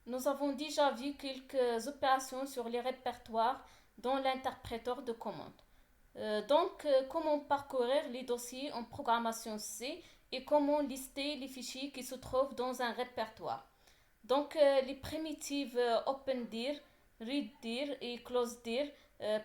Nous avons déjà vu quelques opérations sur les répertoires dans l'interpréteur de commandes. Comment parcourir les dossiers en programmation C et comment lister les fichiers qui se trouvent dans un répertoire. Les primitives OpenDir, ReadDir et CloseDir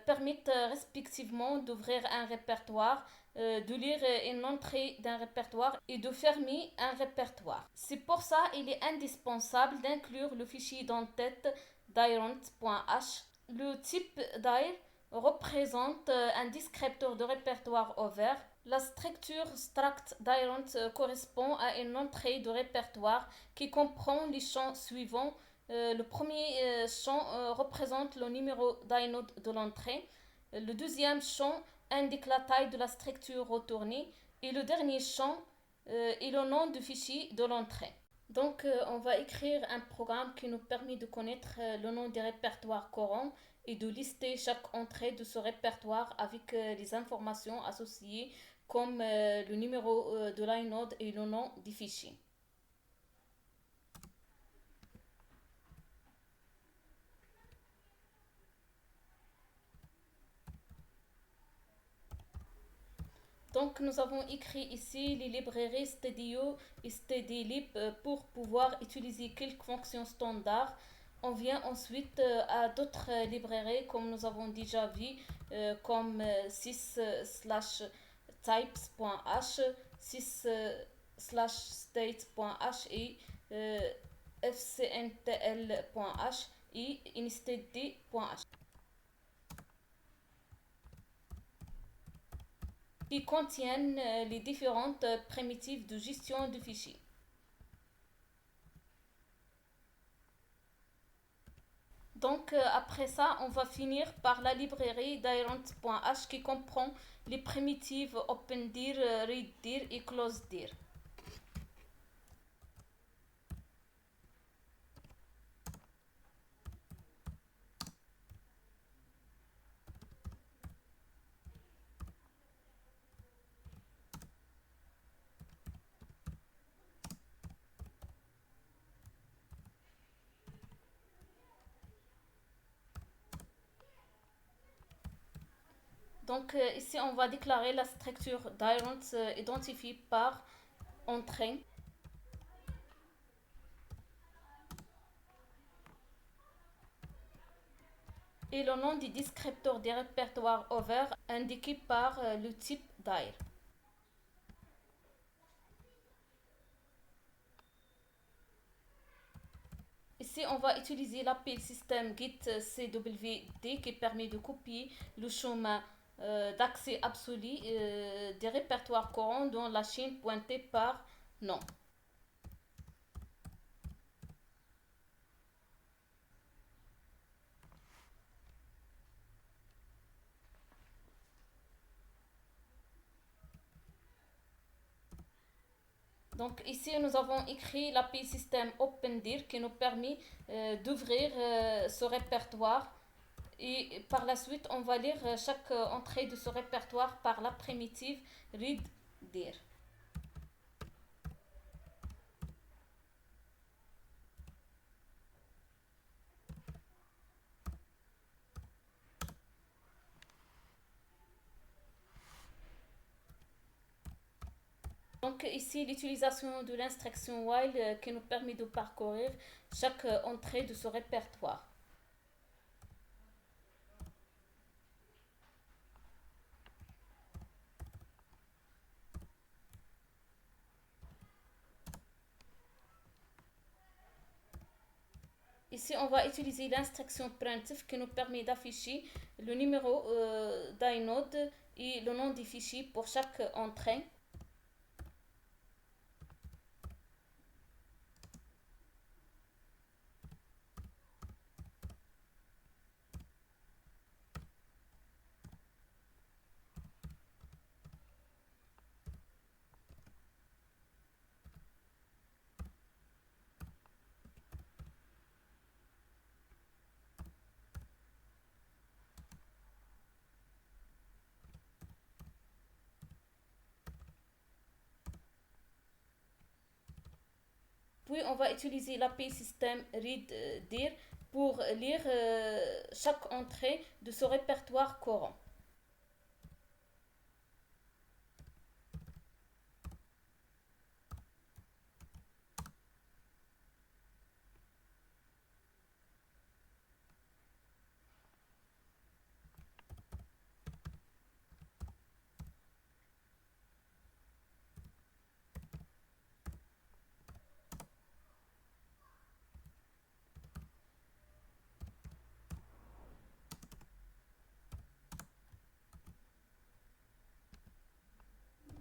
permettent respectivement d'ouvrir un répertoire, de lire une entrée d'un répertoire et de fermer un répertoire. C'est pour ça qu'il est indispensable d'inclure le fichier d'entête dirent.h. Le type dir représente un descripteur de répertoire ouvert. La structure struct dirent correspond à une entrée de répertoire qui comprend les champs suivants. Le premier champ représente le numéro d'inode de l'entrée. Le deuxième champ indique la taille de la structure retournée. Et le dernier champ est le nom du fichier de l'entrée. On va écrire un programme qui nous permet de connaître le nom des répertoires courants et de lister chaque entrée de ce répertoire avec les informations associées comme le numéro de l'inode et le nom du fichier. Nous avons écrit ici les librairies Stdio et SteadyLib pour pouvoir utiliser quelques fonctions standards. On vient ensuite à d'autres librairies comme nous avons déjà vu, comme 6/types.h, 6/state.h et fcntl.h et instead.h, qui contiennent les différentes primitives de gestion de fichiers. Après ça, on va finir par la librairie dirent.h qui comprend les primitives opendir, readdir et closedir. Ici, on va déclarer la structure dirent identifiée par entrée. Et le nom du descripteur des répertoires over indiqué par le type dir. Ici, on va utiliser l'API système git cwd qui permet de copier le chemin d'accès absolu des répertoires courants dans la chaîne pointée par nom. Ici, nous avons écrit l'API système OpenDir qui nous permet d'ouvrir ce répertoire. Et par la suite, on va lire chaque entrée de ce répertoire par la primitive readdir. Ici, l'utilisation de l'instruction while qui nous permet de parcourir chaque entrée de ce répertoire. Ici, on va utiliser l'instruction printf qui nous permet d'afficher le numéro d'inode et le nom du fichier pour chaque entrée. Puis on va utiliser l'API système read-dir pour lire chaque entrée de ce répertoire courant.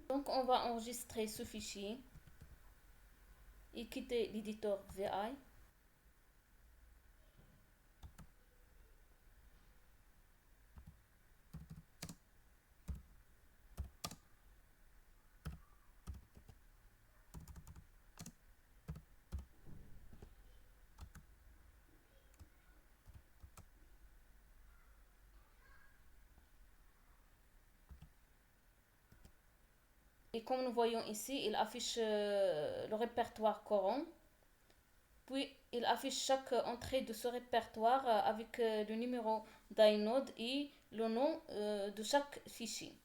Donc on va enregistrer ce fichier et quitter l'éditeur VI. Et comme nous voyons ici, il affiche le répertoire courant. Puis il affiche chaque entrée de ce répertoire avec le numéro d'inode et le nom de chaque fichier.